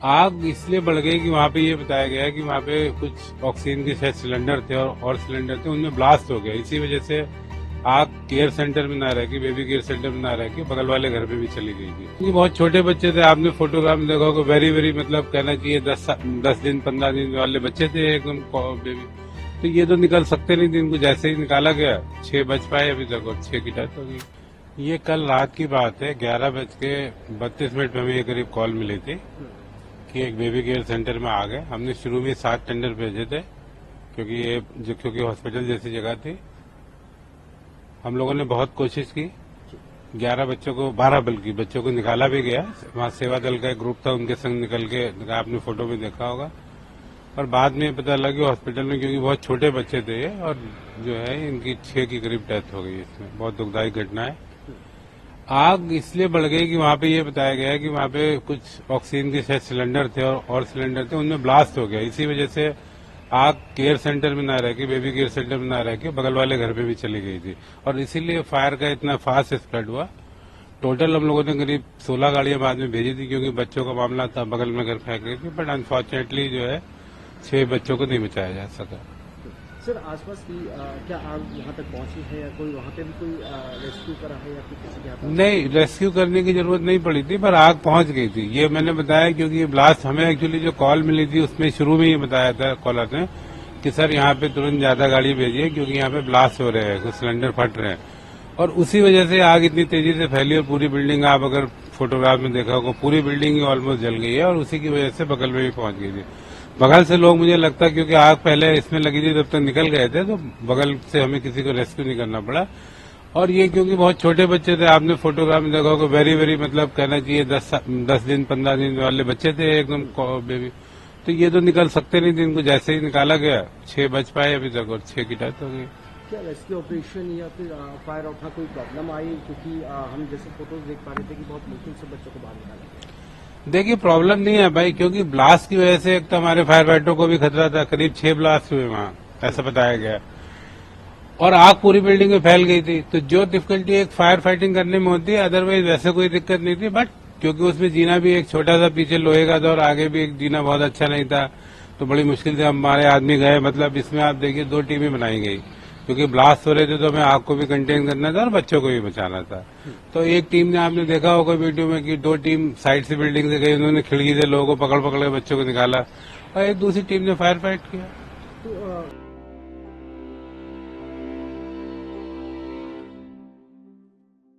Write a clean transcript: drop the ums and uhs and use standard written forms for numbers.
आग इसलिए बढ़ गई कि वहाँ पे ये बताया गया है कि वहाँ पे कुछ ऑक्सीजन के शायद सिलेंडर थे और सिलेंडर थे, उनमें ब्लास्ट हो गया। इसी वजह से आग केयर सेंटर में ना रह के, बेबी केयर सेंटर में ना रह के बगल वाले घर पे भी चली गई थी। ये बहुत छोटे बच्चे थे, आपने फोटोग्राफ में देखा होगा, वेरी वेरी मतलब कहना चाहिए 10 दिन 15 दिन वाले बच्चे थे एकदम बेबी। तो ये तो निकल सकते नहीं थे, इनको जैसे ही निकाला गया 6 बज पाए अभी तक और 6 की डेथ हो गई। ये कल रात की बात है, 11:32 पे हमें ये करीब कॉल मिली थी कि एक बेबी केयर सेंटर में आ गए। हमने शुरू में 7 टेंडर भेजे थे क्योंकि हॉस्पिटल जैसी जगह थी। हम लोगों ने बहुत कोशिश की, 12 बल्कि बच्चों को निकाला भी गया। वहाँ सेवा दल का एक ग्रुप था, उनके संग निकल के, आपने फोटो में देखा होगा। और बाद में पता लगा हॉस्पिटल में, क्योंकि बहुत छोटे बच्चे थे और जो है इनकी 6 की करीब डेथ हो गई। इसमें बहुत दुखदायी घटना है। आग इसलिए बढ़ गई कि वहाँ पे ये बताया गया है कि वहाँ पे कुछ ऑक्सीजन के शायद सिलेंडर थे और सिलेंडर थे, उनमें ब्लास्ट हो गया। इसी वजह से आग केयर सेंटर में ना रह के, बेबी केयर सेंटर में ना रह के बगल वाले घर पे भी चली गई थी और इसीलिए फायर का इतना फास्ट स्प्रेड हुआ। टोटल हम लोगों ने करीब 16 गाड़ियां बाद में भेजी थी, क्योंकि बच्चों का मामला था, बगल में घर फेंक रही थी। बट अनफॉर्चुनेटली जो है 6 बच्चों को नहीं बचाया जा सका। सर, आसपास की क्या आग वहां तक पहुंची है या कोई वहां पे भी कोई रेस्क्यू करा है या फिर किसी के हाथ? नहीं, रेस्क्यू करने की जरूरत नहीं पड़ी थी, पर आग पहुंच गई थी। ये मैंने बताया क्योंकि ये ब्लास्ट हमें एक्चुअली जो कॉल मिली थी उसमें शुरू में ये बताया था कॉलर ने कि सर यहाँ पे तुरंत ज्यादा गाड़ी भेजिए क्योंकि यहाँ पे ब्लास्ट हो रहे हैं, कुछ सिलेंडर फट रहे हैं। और उसी वजह से आग इतनी तेजी से फैली और पूरी बिल्डिंग, आप अगर फोटोग्राफ में देखा होगा, पूरी बिल्डिंग ही ऑलमोस्ट जल गई है और उसी की वजह से बगल में भी पहुंच गई थी। बगल से लोग, मुझे लगता है क्योंकि आग पहले इसमें लगी थी तब तक निकल गए थे, तो बगल से हमें किसी को रेस्क्यू नहीं करना पड़ा। और ये क्योंकि बहुत छोटे बच्चे थे, आपने फोटोग्राफ में देखा होगा, वेरी वेरी मतलब कहना चाहिए 10 दिन 15 दिन वाले बच्चे थे एकदम बेबी। तो ये तो निकल सकते नहीं थे, इनको जैसे ही निकाला गया 6 बज पाए अभी तक और 6 की डेथ हो गई। क्या रेस्क्यू ऑपरेशन या फिर फायर उठा कोई प्रॉब्लम आई? क्योंकि हम जैसे फोटोज देख पा रहे थे कि बहुत मुश्किल से बच्चों को बाहर निकाला। देखिए, प्रॉब्लम नहीं है भाई, क्योंकि ब्लास्ट की वजह से एक तो हमारे फायर फाइटरों को भी खतरा था। करीब 6 ब्लास्ट हुए वहां, ऐसा बताया गया, और आग पूरी बिल्डिंग में फैल गई थी। तो जो डिफिकल्टी एक फायर फाइटिंग करने में होती है, अदरवाइज वैसे कोई दिक्कत नहीं थी। बट क्योंकि उसमें जीना भी एक छोटा सा पीछे लोहे का था और आगे भी एक जीना बहुत अच्छा नहीं था, तो बड़ी मुश्किल से हमारे आदमी गए। मतलब इसमें आप देखिए 2 टीमें बनाई गई, क्योंकि ब्लास्ट हो रहे थे तो हमें आग को भी कंटेन करना था और बच्चों को भी बचाना था। तो एक टीम ने, आपने देखा होगा वीडियो में कि 2 टीम साइड से बिल्डिंग से गई, उन्होंने खिड़की से लोगों को पकड़ पकड़ के बच्चों को निकाला, और एक दूसरी टीम ने फायर फाइट किया। तो